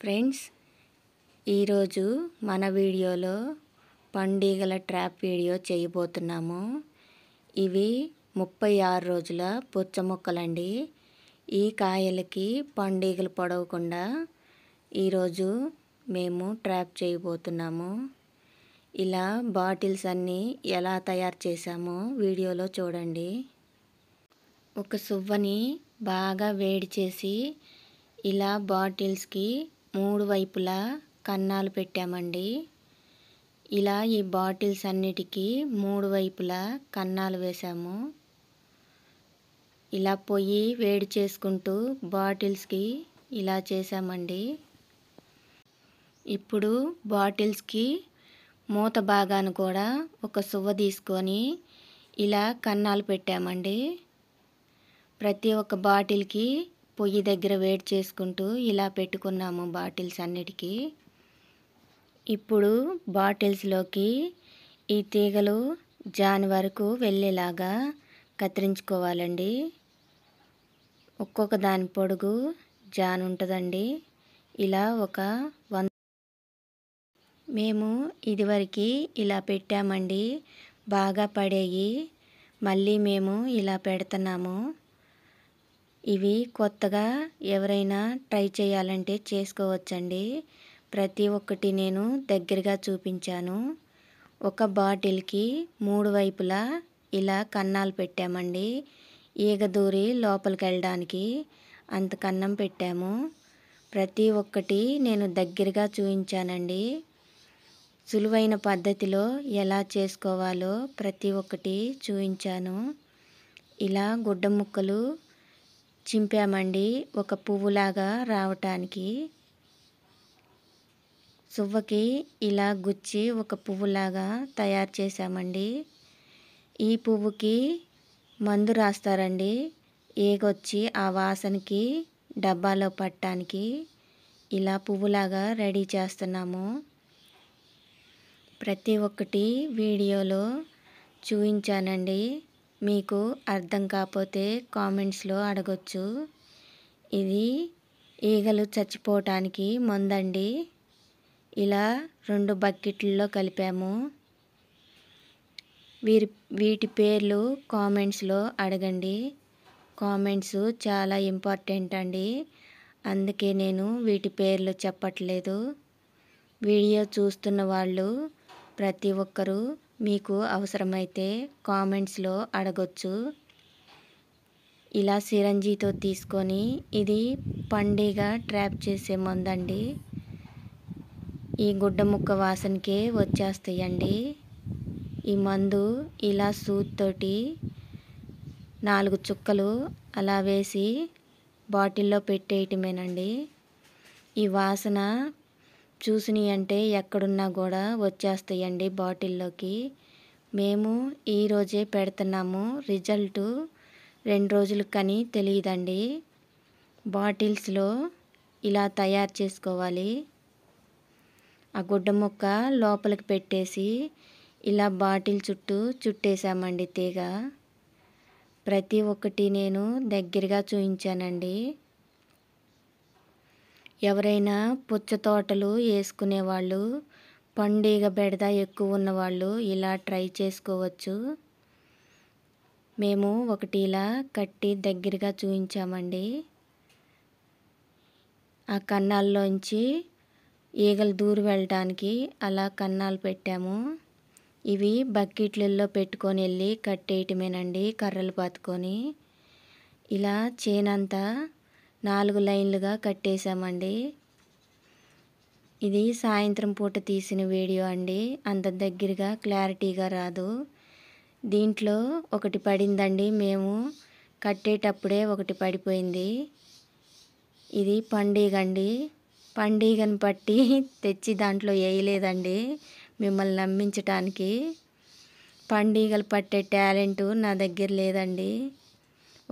Friends, ఈరోజు మన వీడియోలో పండుగల ట్రాప్ వీడియో చేయబోతున్నాము. ఇవి 36 రోజుల పుచ్చ మొక్కలండి. ఈ కాయలకి పండుగలు పొడవకుండా ఈరోజు మేము ట్రాప్ చేయబోతున్నాము. ఇలా బాటిల్స్ అన్నీ ఎలా తయారు చేసామో వీడియోలో చూడండి. ఒక సువ్వని బాగా వేడి చేసి ఇలా బాటిల్స్కి 3 వైపులా కన్నాలు పెట్టామండి. ఇలా ఈ బాటిల్స్ అన్నిటికీ 3 వైపులా కన్నాలు వేసాము. ఇలా పొయ్యి వేడి చేసుకుంటూ బాటిల్స్కి ఇలా చేసామండి. ఇప్పుడు బాటిల్స్కి మూత భాగాన కూడా ఒక సువ్వ తీసుకొని ఇలా కన్నాలు పెట్టామండి. ప్రతి ఒక్క బాటిల్కి పొయ్యి దగ్గర వేడి చేసుకుంటూ ఇలా పెట్టుకున్నాము బాటిల్స్ అన్నిటికీ. ఇప్పుడు బాటిల్స్లోకి ఈ తీగలు జాన్ వరకు వెళ్ళేలాగా కత్తిరించుకోవాలండి. ఒక్కొక్క దాని పొడుగు జాన్ ఉంటుందండి. ఇలా ఒక 100 మేము ఇదివరకు ఇలా పెట్టామండి. బాగా పడేయి. మళ్ళీ మేము ఇలా పెడుతున్నాము. ఇవి కొత్తగా ఎవరైనా ట్రై చేయాలంటే చేసుకోవచ్చండి. ప్రతి ఒక్కటి నేను దగ్గరగా చూపించాను. ఒక బాటిల్కి 3 వైపులా ఇలా కన్నాలు పెట్టామండి. ఈగ దూరి లోపలికి వెళ్ళడానికి అంత కన్నం పెట్టాము. ప్రతి ఒక్కటి నేను దగ్గరగా చూపించానండి. సులువైన పద్ధతిలో ఎలా చేసుకోవాలో ప్రతి ఒక్కటి చూపించాను. ఇలా గుడ్డ ముక్కలు చింపామండి ఒక పువ్వులాగా రావటానికి. సువ్వకి ఇలా గుచ్చి ఒక పువ్వులాగా తయారు చేసామండి. ఈ పువ్వుకి మందు రాస్తారండి. ఏగొచ్చి ఆ వాసనకి డబ్బాలో పట్టడానికి ఇలా పువ్వులాగా రెడీ చేస్తున్నాము. ప్రతి ఒక్కటి వీడియోలో చూపించానండి. మీకు అర్థం కాకపోతే కామెంట్స్లో అడగొచ్చు. ఇది ఈగలు చచ్చిపోవటానికి మందండి. ఇలా 2 బకెట్లలో కలిపాము. వీటి పేర్లు కామెంట్స్లో అడగండి. కామెంట్స్ చాలా ఇంపార్టెంట్ అండి. అందుకే నేను వీటి పేర్లు చెప్పట్లేదు. వీడియో చూస్తున్న వాళ్ళు ప్రతి ఒక్కరూ మీకు అవసరమైతే కామెంట్స్లో అడగొచ్చు. ఇలా సిరంజీతో తీసుకొని ఇది పండుగ ట్రాప్ చేసే మందండి. ఈ గుడ్డ ముక్క వాసనకే వచ్చేస్తాయండి. ఈ మందు ఇలా సూత్తోటి 4 చుక్కలు అలా వేసి బాటిల్లో పెట్టేయటమేనండి. ఈ వాసన చూసినాయి అంటే ఎక్కడున్నా కూడా వచ్చేస్తాయండి బాటిల్లోకి. మేము ఈరోజే పెడుతున్నాము. రిజల్ట్ 2 రోజులకు కానీ తెలియదండి. బాటిల్స్లో ఇలా తయారు చేసుకోవాలి. ఆ గుడ్డ ముక్క లోపలికి పెట్టేసి ఇలా బాటిల్ చుట్టూ చుట్టేసామండి తీగ. ప్రతి ఒక్కటి నేను దగ్గరగా చూపించానండి. ఎవరైనా పుచ్చ తోటలు వేసుకునే వాళ్ళు, పండుగ బెడద ఎక్కువ ఉన్నవాళ్ళు ఇలా ట్రై చేసుకోవచ్చు. మేము ఒకటి ఇలా కట్టి దగ్గరగా చూపించామండి. ఆ కన్నాల్లోంచి ఈగలు దూరి వెళ్ళడానికి అలా కన్నాలు పెట్టాము. ఇవి బకెట్లలో పెట్టుకొని వెళ్ళి కట్టేయటమేనండి కర్రలు పట్టుకొని. ఇలా చేనంతా 4 లైన్లుగా కట్టేసామండి. ఇది సాయంత్రం పూట తీసిన వీడియో అండి. అంత దగ్గరగా క్లారిటీగా రాదు. దీంట్లో ఒకటి పడిందండి. మేము కట్టేటప్పుడే ఒకటి పడిపోయింది. ఇది పండుగ అండి. పండుగను పట్టి తెచ్చి దాంట్లో వేయలేదండి మిమ్మల్ని నమ్మించటానికి. పండుగలు పట్టే టాలెంట్ నా దగ్గర లేదండి.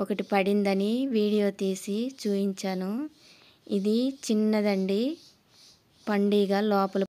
ఒకటి పడిందని వీడియో తీసి చూపించాను. ఇది చిన్నదండి. పండుగ లోపల